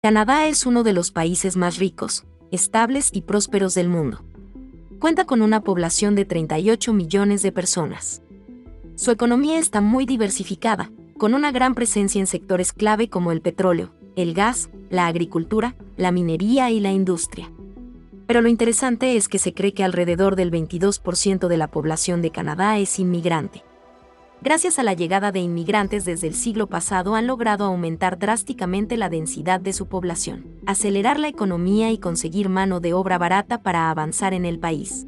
Canadá es uno de los países más ricos, estables y prósperos del mundo. Cuenta con una población de 38 millones de personas. Su economía está muy diversificada, con una gran presencia en sectores clave como el petróleo, el gas, la agricultura, la minería y la industria. Pero lo interesante es que se cree que alrededor del 22% de la población de Canadá es inmigrante. Gracias a la llegada de inmigrantes desde el siglo pasado han logrado aumentar drásticamente la densidad de su población, acelerar la economía y conseguir mano de obra barata para avanzar en el país.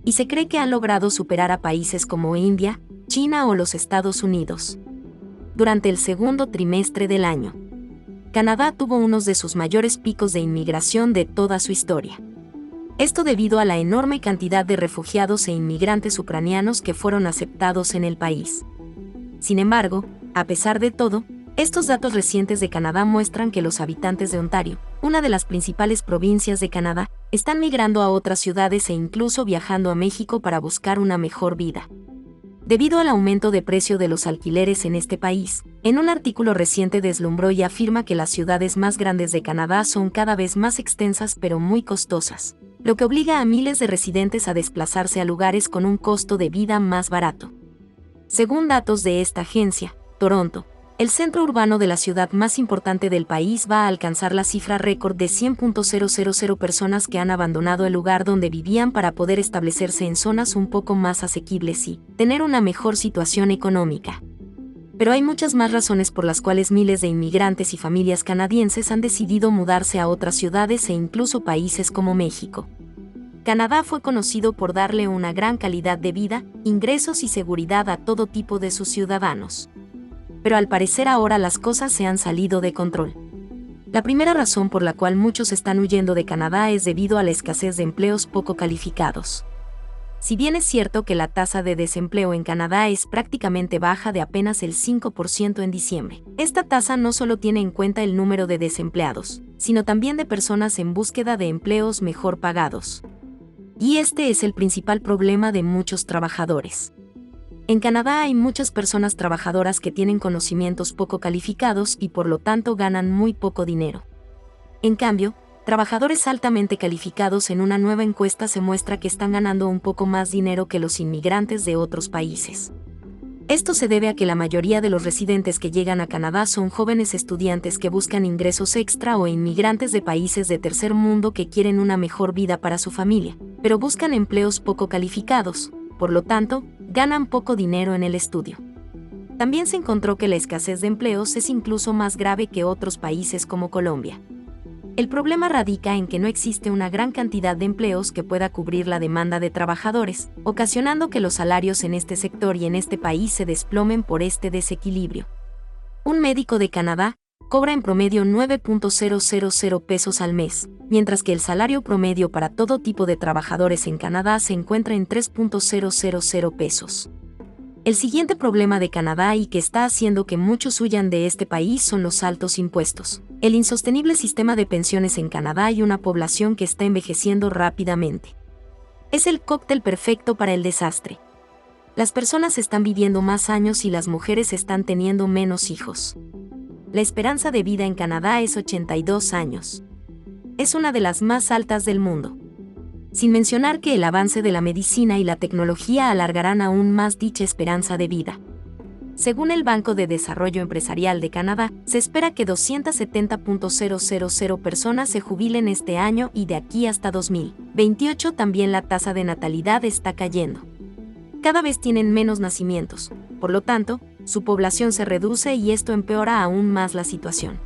Y se cree que han logrado superar a países como India, China o los Estados Unidos. Durante el segundo trimestre del año, Canadá tuvo uno de sus mayores picos de inmigración de toda su historia. Esto debido a la enorme cantidad de refugiados e inmigrantes ucranianos que fueron aceptados en el país. Sin embargo, a pesar de todo, estos datos recientes de Canadá muestran que los habitantes de Ontario, una de las principales provincias de Canadá, están migrando a otras ciudades e incluso viajando a México para buscar una mejor vida. Debido al aumento de precio de los alquileres en este país, en un artículo reciente deslumbró y afirma que las ciudades más grandes de Canadá son cada vez más extensas pero muy costosas, lo que obliga a miles de residentes a desplazarse a lugares con un costo de vida más barato. Según datos de esta agencia, Toronto, el centro urbano de la ciudad más importante del país va a alcanzar la cifra récord de 100.000 personas que han abandonado el lugar donde vivían para poder establecerse en zonas un poco más asequibles y tener una mejor situación económica. Pero hay muchas más razones por las cuales miles de inmigrantes y familias canadienses han decidido mudarse a otras ciudades e incluso países como México. Canadá fue conocido por darle una gran calidad de vida, ingresos y seguridad a todo tipo de sus ciudadanos. Pero al parecer ahora las cosas se han salido de control. La primera razón por la cual muchos están huyendo de Canadá es debido a la escasez de empleos poco calificados. Si bien es cierto que la tasa de desempleo en Canadá es prácticamente baja de apenas el 5% en diciembre, esta tasa no solo tiene en cuenta el número de desempleados, sino también de personas en búsqueda de empleos mejor pagados. Y este es el principal problema de muchos trabajadores. En Canadá hay muchas personas trabajadoras que tienen conocimientos poco calificados y por lo tanto ganan muy poco dinero. En cambio, trabajadores altamente calificados en una nueva encuesta se muestra que están ganando un poco más dinero que los inmigrantes de otros países. Esto se debe a que la mayoría de los residentes que llegan a Canadá son jóvenes estudiantes que buscan ingresos extra o inmigrantes de países de tercer mundo que quieren una mejor vida para su familia, pero buscan empleos poco calificados, por lo tanto, ganan poco dinero en el estudio. También se encontró que la escasez de empleos es incluso más grave que otros países como Colombia. El problema radica en que no existe una gran cantidad de empleos que pueda cubrir la demanda de trabajadores, ocasionando que los salarios en este sector y en este país se desplomen por este desequilibrio. Un médico de Canadá cobra en promedio 9.000 pesos al mes, mientras que el salario promedio para todo tipo de trabajadores en Canadá se encuentra en 3.000 pesos. El siguiente problema de Canadá y que está haciendo que muchos huyan de este país son los altos impuestos, el insostenible sistema de pensiones en Canadá y una población que está envejeciendo rápidamente. Es el cóctel perfecto para el desastre. Las personas están viviendo más años y las mujeres están teniendo menos hijos. La esperanza de vida en Canadá es 82 años. Es una de las más altas del mundo. Sin mencionar que el avance de la medicina y la tecnología alargarán aún más dicha esperanza de vida. Según el Banco de Desarrollo Empresarial de Canadá, se espera que 270.000 personas se jubilen este año y de aquí hasta 2028 también la tasa de natalidad está cayendo. Cada vez tienen menos nacimientos, por lo tanto, su población se reduce y esto empeora aún más la situación.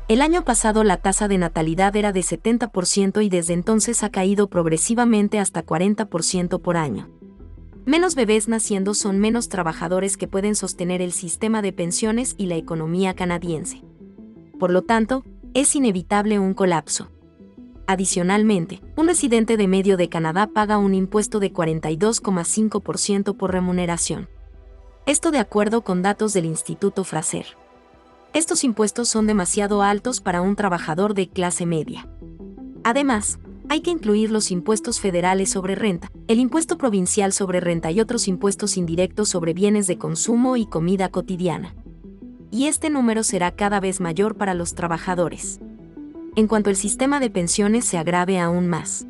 El año pasado la tasa de natalidad era de 70% y desde entonces ha caído progresivamente hasta 40% por año. Menos bebés naciendo son menos trabajadores que pueden sostener el sistema de pensiones y la economía canadiense. Por lo tanto, es inevitable un colapso. Adicionalmente, un residente de medio de Canadá paga un impuesto de 42,5% por remuneración. Esto de acuerdo con datos del Instituto Fraser. Estos impuestos son demasiado altos para un trabajador de clase media. Además, hay que incluir los impuestos federales sobre renta, el impuesto provincial sobre renta y otros impuestos indirectos sobre bienes de consumo y comida cotidiana. Y este número será cada vez mayor para los trabajadores. en cuanto el sistema de pensiones se agrave aún más.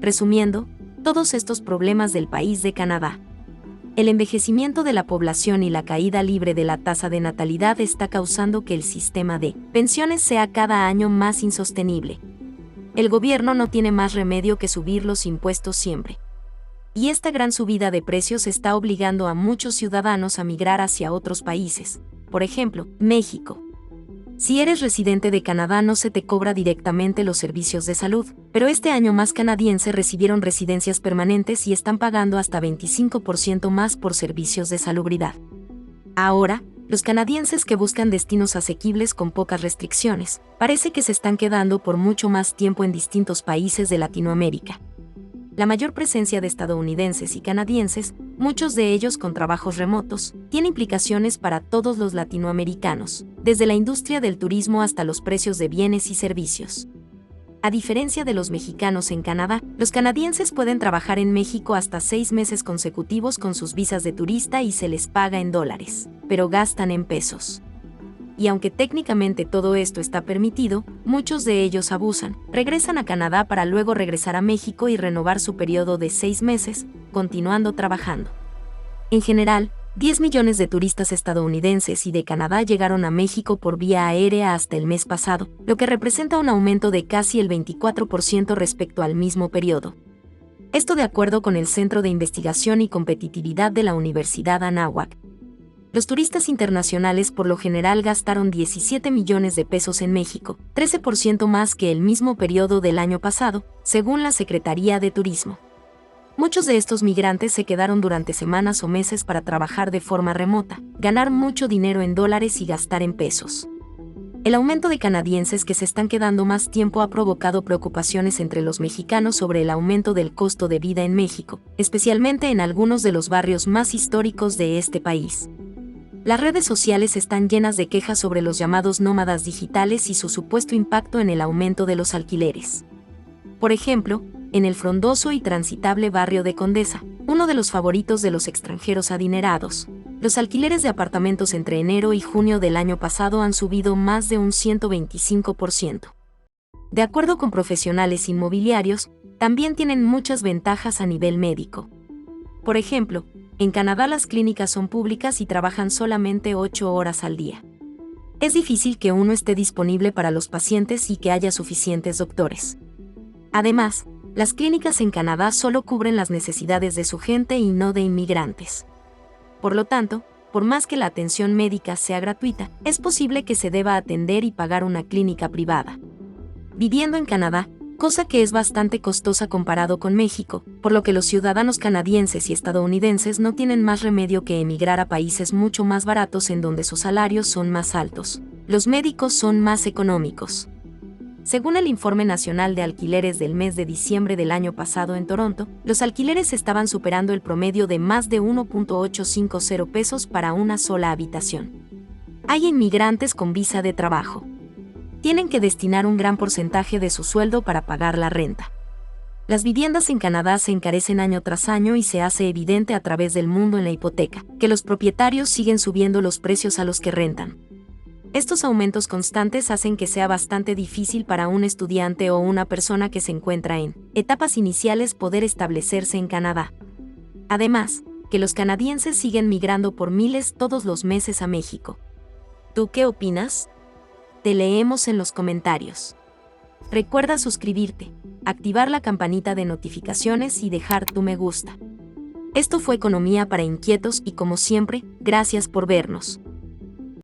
Resumiendo, todos estos problemas del país de Canadá. El envejecimiento de la población y la caída libre de la tasa de natalidad está causando que el sistema de pensiones sea cada año más insostenible. El gobierno no tiene más remedio que subir los impuestos siempre. Y esta gran subida de precios está obligando a muchos ciudadanos a migrar hacia otros países, por ejemplo, México. Si eres residente de Canadá no se te cobra directamente los servicios de salud, pero este año más canadienses recibieron residencias permanentes y están pagando hasta 25% más por servicios de salubridad. Ahora, los canadienses que buscan destinos asequibles con pocas restricciones, parece que se están quedando por mucho más tiempo en distintos países de Latinoamérica. La mayor presencia de estadounidenses y canadienses, muchos de ellos con trabajos remotos, tiene implicaciones para todos los latinoamericanos, desde la industria del turismo hasta los precios de bienes y servicios. A diferencia de los mexicanos en Canadá, los canadienses pueden trabajar en México hasta 6 meses consecutivos con sus visas de turista y se les paga en dólares, pero gastan en pesos. Y aunque técnicamente todo esto está permitido, muchos de ellos abusan, regresan a Canadá para luego regresar a México y renovar su periodo de 6 meses, continuando trabajando. En general, 10 millones de turistas estadounidenses y de Canadá llegaron a México por vía aérea hasta el mes pasado, lo que representa un aumento de casi el 24% respecto al mismo periodo. Esto de acuerdo con el Centro de Investigación y Competitividad de la Universidad Anáhuac. Los turistas internacionales por lo general gastaron 17 millones de pesos en México, 13% más que el mismo periodo del año pasado, según la Secretaría de Turismo. Muchos de estos migrantes se quedaron durante semanas o meses para trabajar de forma remota, ganar mucho dinero en dólares y gastar en pesos. El aumento de canadienses que se están quedando más tiempo ha provocado preocupaciones entre los mexicanos sobre el aumento del costo de vida en México, especialmente en algunos de los barrios más históricos de este país. Las redes sociales están llenas de quejas sobre los llamados nómadas digitales y su supuesto impacto en el aumento de los alquileres. Por ejemplo, en el frondoso y transitable barrio de Condesa, uno de los favoritos de los extranjeros adinerados, los alquileres de apartamentos entre enero y junio del año pasado han subido más de un 125%. De acuerdo con profesionales inmobiliarios, también tienen muchas ventajas a nivel médico. Por ejemplo, en Canadá las clínicas son públicas y trabajan solamente 8 horas al día. Es difícil que uno esté disponible para los pacientes y que haya suficientes doctores. Además, las clínicas en Canadá solo cubren las necesidades de su gente y no de inmigrantes. Por lo tanto, por más que la atención médica sea gratuita, es posible que se deba atender y pagar una clínica privada. Viviendo en Canadá, cosa que es bastante costosa comparado con México, por lo que los ciudadanos canadienses y estadounidenses no tienen más remedio que emigrar a países mucho más baratos en donde sus salarios son más altos. Los médicos son más económicos. Según el Informe Nacional de Alquileres del mes de diciembre del año pasado en Toronto, los alquileres estaban superando el promedio de más de 1.850 pesos para una sola habitación. Hay inmigrantes con visa de trabajo. Tienen que destinar un gran porcentaje de su sueldo para pagar la renta. Las viviendas en Canadá se encarecen año tras año y se hace evidente a través del mundo en la hipoteca, que los propietarios siguen subiendo los precios a los que rentan. Estos aumentos constantes hacen que sea bastante difícil para un estudiante o una persona que se encuentra en etapas iniciales poder establecerse en Canadá. Además, que los canadienses siguen migrando por miles todos los meses a México. ¿Tú qué opinas? Te leemos en los comentarios. Recuerda suscribirte, activar la campanita de notificaciones y dejar tu me gusta. Esto fue Economía para Inquietos y como siempre, gracias por vernos.